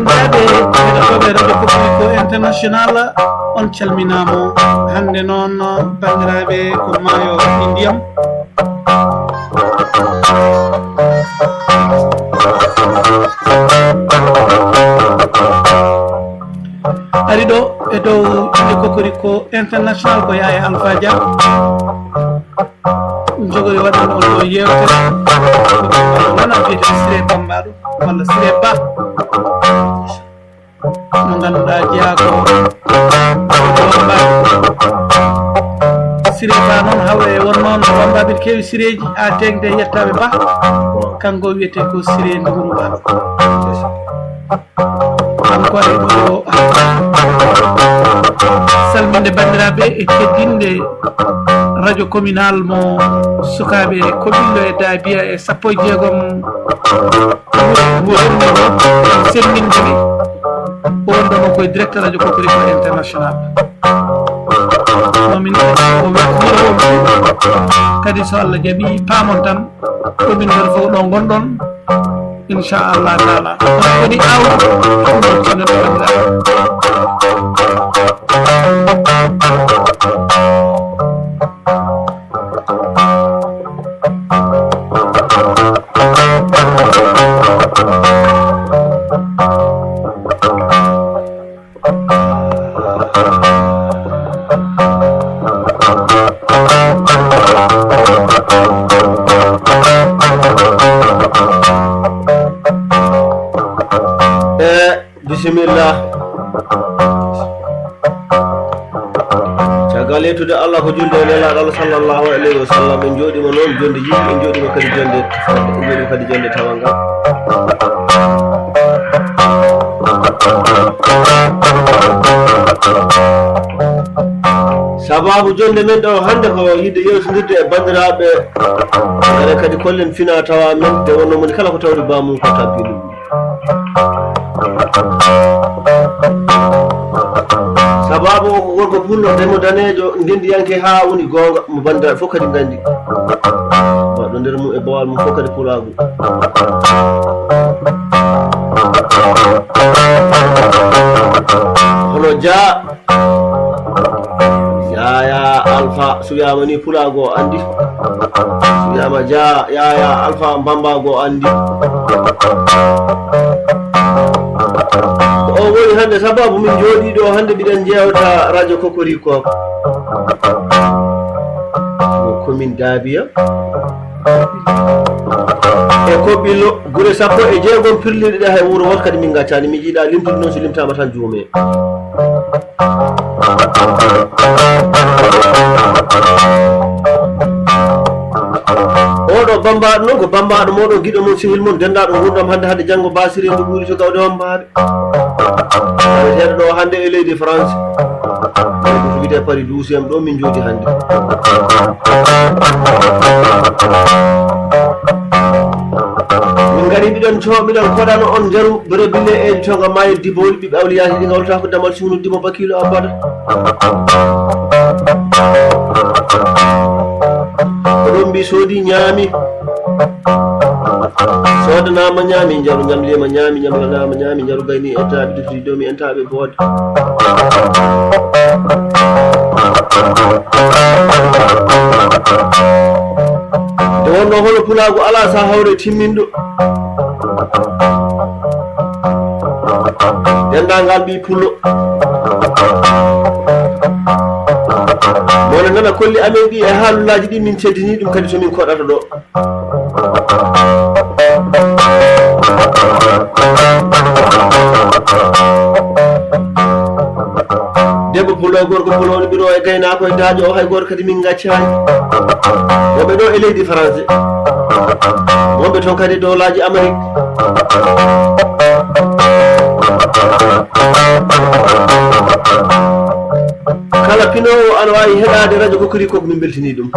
bandiraɓe heɗotoɓe radio Coprico international on calminamo hande noon bandiraɓe ko maayo waɗi ndiyam ari ɗo e dow inde Coprico international ko Yaya Alpha Dia jogori waɗan on ɗo yewtere wona wiyete Siré Bambaɗo walla Siré Ba mo ganduɗa jeeyago Siré Ba noon hawre won noon Bambaɓe kewi siréji ha tegde yettaɓe Ba kanko wiyete ko Siré Nduguru Ba kanko ari ɗo salminde bandiraɓe e teddinde radio communal mo sukaɓe Kobillo e Dabiya e 16 wurne ɗo selmindeɓe on ɗono koye directeur radio Coprico international nomin o weltiniroɓe kadi so Allah jaaɓi paamon tan ɗomin nder fof ɗo gonɗon inchallah taala on koni awdi ɗum tinnoɗo bandiraɓe bisimillah caggal yettude Allah ko julde e nelaɗo Allah sallllahu alayhi wa sallam en jooɗima noon jonde yimɓe en jooɗima kadi jonde en jooɗima kadi jonde tawangal sababu jonde men ɗo hande ko yidde yewtodirde e bandiraɓe ene kadi kollen fina tawa men nde wonno moni kala ko tawde bamum ko tampini sababu o ko gorko pullo ndemo danejo ndendiyanke ha woni gonga mo bandiraɓe fof kadi gandi waɗo nder mum e bawal mum fof kadi pulagu hono Dia Yaya Alpha so wiyama ni pulago o andi so wiyama Dia Yaya Alpha Bambago o andi o woni hande sababu min jooɗi ɗo hande mbiɗen jewta radio Coprico mo commune Dabiya e Kobillo gure 16 pirliɗe ɗe hay wuuro woto kadi min gaccani mi jiiɗa limtude noon so limtama tan juume oɗo Bambaɗo noon ko Bambaɗo moɗon guiɗo mum sihil mum dendaɗo gurdam hande janggo basiri ndu ɓuuri to gawde Wambaɓe heɗo ɗo hande e leydi France ko wiyete Paris 12e ɗo min jooɗi hande min gari mbiɗen coɓiɗen koɗano on jaru brebille e tonga mayo diboli ɓiɓe awliyaji ɗi gawlata ko damal sunu dimo bakilo abada oɗon mbi soodi ñaami sodanama ñaami jaru ñamlema ñaami ñamlanama ñaami jaru gayni entaɓe defti domi entaɓe boode nde wonno hono pulago ala sa hawre timminɗo dendagal mbi pullo mone nana kolli amen ɗi e haalullaji ɗi min teddini ɗum kadi somin koɗata ɗo debbo pulo e gorko pulo ne ɓiro e gaynako e daaƴo o hay goto kadi min gaccani wonɓe ɗo e leydi français wonɓe toon kadi dowlaji Amérique kala pinowo ana wawi heɗade radio Coprico ko min beltini ɗum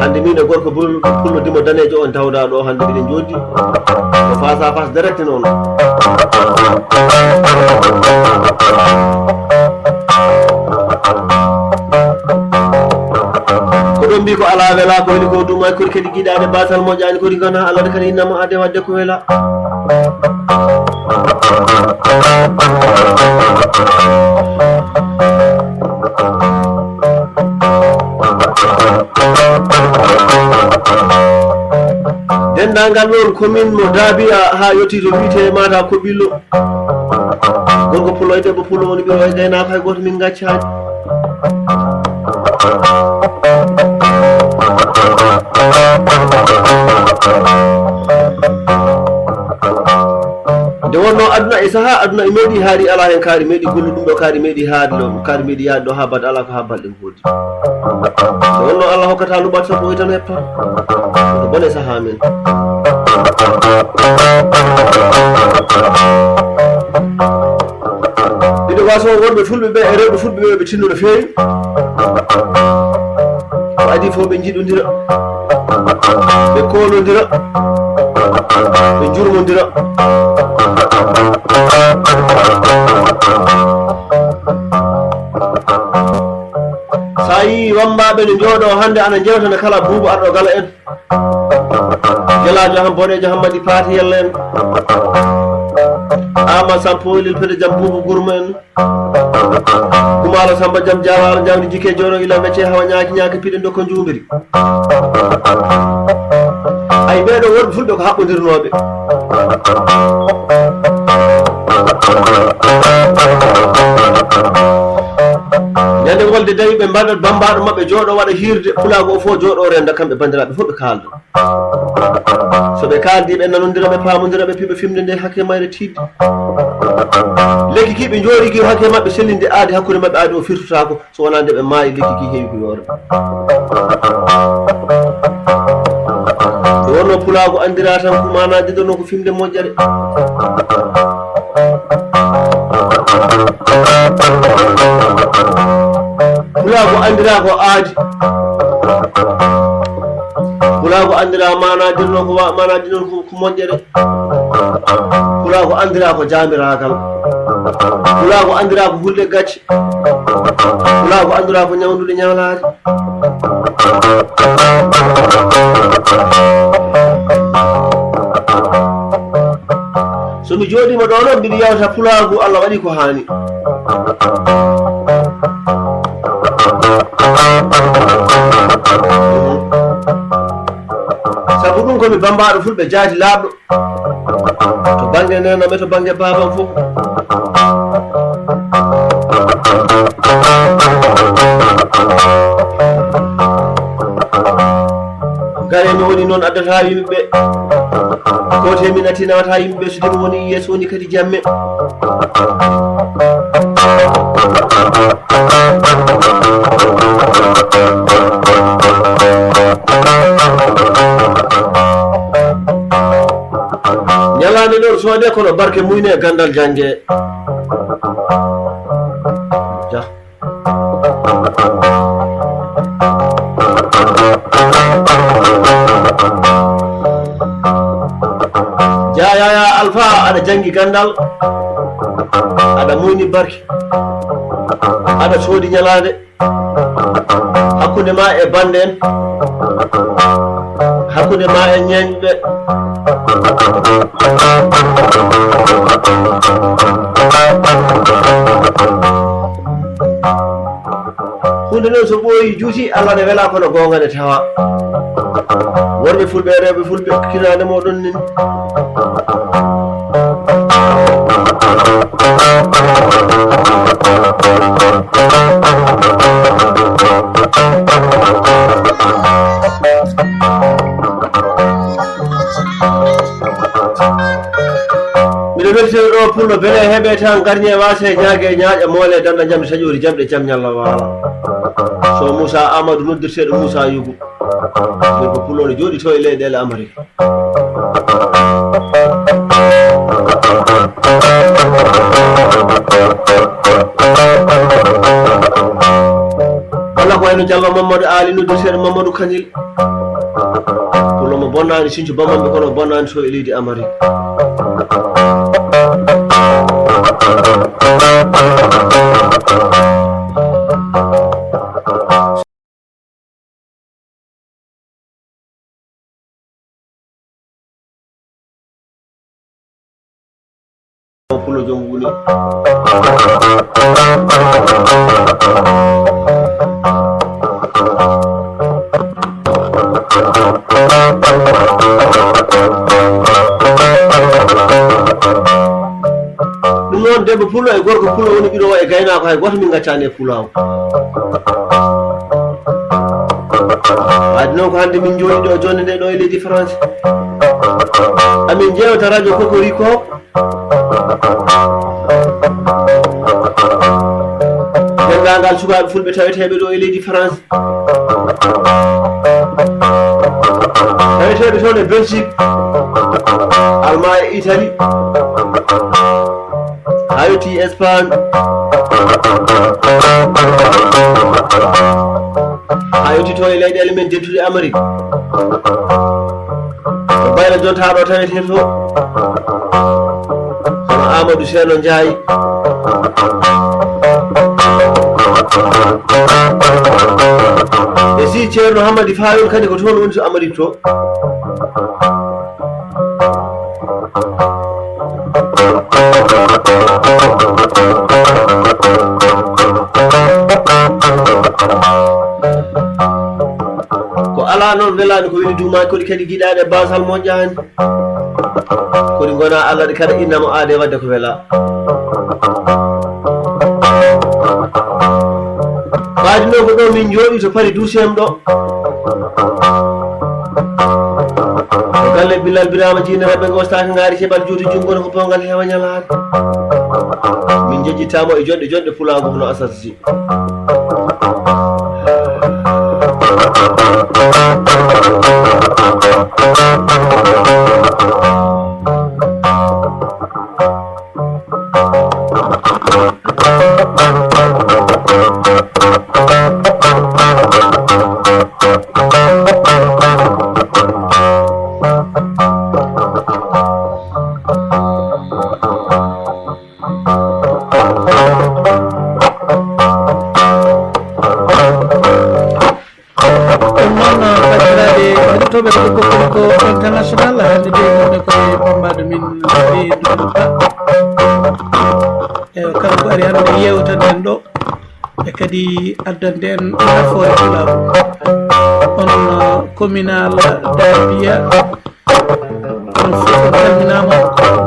hande min e gorko pullo dimo danejo on tawda ɗo hande mbiɗen joddi ko face à face direct noon mbi ko ala wela ko woni ko duma kori kadi giɗade batal moƴƴani kori gana Allah de kadi innama ade wadde ko wela dendagal noon commune mo Daabi ha yetti to wiite mata ko ɓillo gorko pulo e debbo pulo woni ɓiro e gaynako hay goto min gaccani nde wonno aduna e saaha aduna e meeɗi haari ala hen kaari meeɗi gollu ɗum ɗo kaari meeɗi haade ɗo kaari meeɗi yaade ɗo ha badde ala ko ha balɗe goodi nde wonno Allah hokkata luɓat tan ɗo tan hepta to bone saaha men ɗiɗo waso wonɓe fulɓe ɓe e rewɓe fulɓe ɓe ɓe tinno no feewi ko adi fof ɓe jiɗodira ɓe kolodira ɓe jurmodira sa yi wambaɓe ne jooɗo hande ana jewtana kala buubu arɗo gala en jelajo han boɗejo hammadi paati yalla en ama sampoylil fede jam buubu gurma en kumalo samba jam jawaro jawdi jikke jooɗo ila mecce hawa ñaki piɗe dokko jumbiri ay ɓeɗo wonɓe fulɓe ko haɓɓodirnoɓe ñande wolde dawi ɓe mbaɗat bambaɗo mabɓe jooɗo waɗa hirde pulago o fof jooɗo renda kamɓe bandiraɓe fof ɓe kalda so ɓe kaldi ɓe nanodira ɓe pamodira ɓe piɓe fimde nde hakke mayre tidde lekki ki ɓe jooɗi ki hakke mabɓe sellinde aadi hakkude mabɓe aadi o firtotako so wona nde ɓe maayi lekki ki heewi ko yoore nde wonno pulago andira tan ko manaji ɗo no ko fimde moƴƴere pulago andira ko aadi pulago andira manaji noon ko manaji noon ko moƴƴere pulago andira ko jamiragal pulago andira ko hulde gacce pulago andira ko ñawdude ñawlaade so mi jooɗima ɗo noon mbiɗa yewta pulagu Allah waɗi ko haani sabu ɗum komi bambaɗo fulɓe jaati laaɓɗo to banggue nenaɓe to banggue babam fof gare mi woni noon addata yimɓeɓe kote min ati nawata yimɓeɓe so demi woni yeeso woni kadi jamme ñalande ɗon soode kono barke muyne e gandal jangge ja jayaya alpha aɗa jangi gandal aɗa muyni barke aɗa soodi ñalade hakkude ma e bande en hakkude ma e ñeñɓe hunde noon so ɓooyi juuti Allah ne wela kono gonga ne tawa worɓe fulɓe e rewɓe fulɓe kinane moɗon nin miɗo weltino ɗo pour no beele heeɓe tan garñe wase ñaague ñaaƴa moole danda jamde saƴori jamɗe jaam ñalla waala so Moussa Amadou noddirteɗo Moussa Yougou ko pullo ne jooɗi to e leyɗele Amérique walla ko wayno Diallo Mamadou Ali noddirteɗo Mamadou Kanil pullo mo bonnani Sinthiou Bamamɓe kono bonnani to e leydi Amérique pulo jom wuni ɗum noon debbo pulo e gorko pulo woni ɓiɗo e gaynako hay goto min gaccani e pulaw waadi noon ko hannde min jooɗi ɗo jonde nde ɗo e leydi France amin jewta radio Cocorico dendagal sukaɓe fulɓe taweteɓe ɗo e leydi France taweteɓe toon e Belgique Allemagne e Italie ha yetti Espagne ha yetti to e leyɗele men dettude Amérique to bayla jontaɗo tawete to hono Amadou Seno Ndiaye e si ceerno Hamadi Fayol kadi ko toon woni to Amérique to ko ala noon welani ko woni duumaji koɗi kadi giɗaɗe basal moƴƴani koɗi gona Allah ɗi kada innamo aade wadde ko wela waadi noon ko ɗo min jooɗi to Paris 12e ɗo to galle Bilal Birama Dine reɓe gostaki ngaari keɓal juuti junggono ko bongal heewa ñalade min jejjitamo e jonɗe jonɗe pulago hono Asad Sy ko international hande de woni ko bombade min be duduta e kanko ari hande yewtaden ɗo e kadi addanden nafoore law on communal Dabia on fof calminama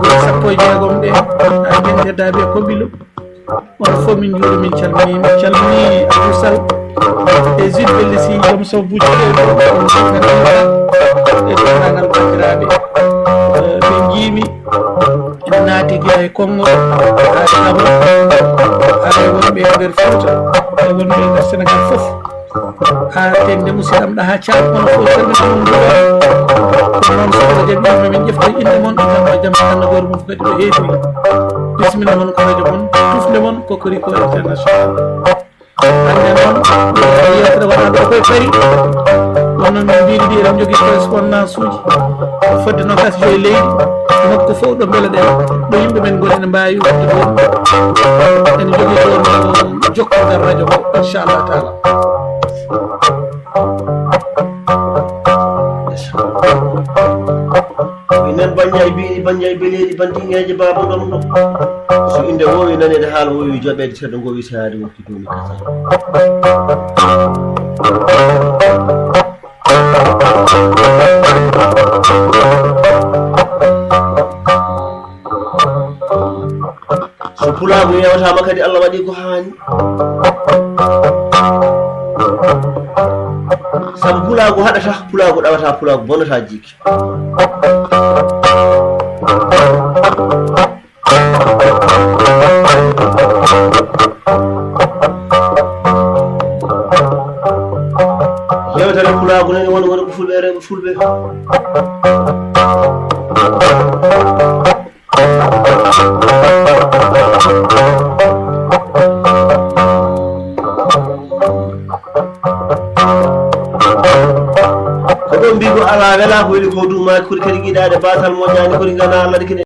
gol sappo e jeegom ɗe ha jende Dabia Kobilo on fof min juuri min calmini Abdou Sall e zidbelle si joom so bucce e dendagal bandiraɓe ɓe jiimi ene naati guila e Kongo ha Tamo ha wonɓe e nder Fouta e wonɓe e nder Sénégal fof ha tende musidɗam ɗa ha Thiam on fof salmitimon duwa ko noon sohla jaɓɓima min ƴefta inde moon innama jaam tanna goto mum kadi ɗo heetiri bismilla moon ko radio moon tufde moon Cocorico international hande noon yewtere waɗa ɗo koye Paris wonno min mbiri ɗi eɗen jogui correspondance uji fodde nogas joyi leydi nokku fof ɗo beele ɗen ɗo yimɓe men goni ene mbawi wadde ɗon ene jogui ɗon jokkodal radio o inchallah taala minen baññay beleji bantingeje baba ɗon ɗo so inde wowi nanede haala wowi joɓede seeɗa gowi saade wokki domi kasa so pulago yewtama kadi Allah waɗi ko hani saabu pulago haɗata pulago ɗawata pulago bonata jikki yewtere pulago nani woni woni ko fulɓe reɓe fulɓe ko ɗon mbigo ala wela ko weli ko dumaki kodi kadi giɗade basal moƴƴani kodi gana Allah ɗi kene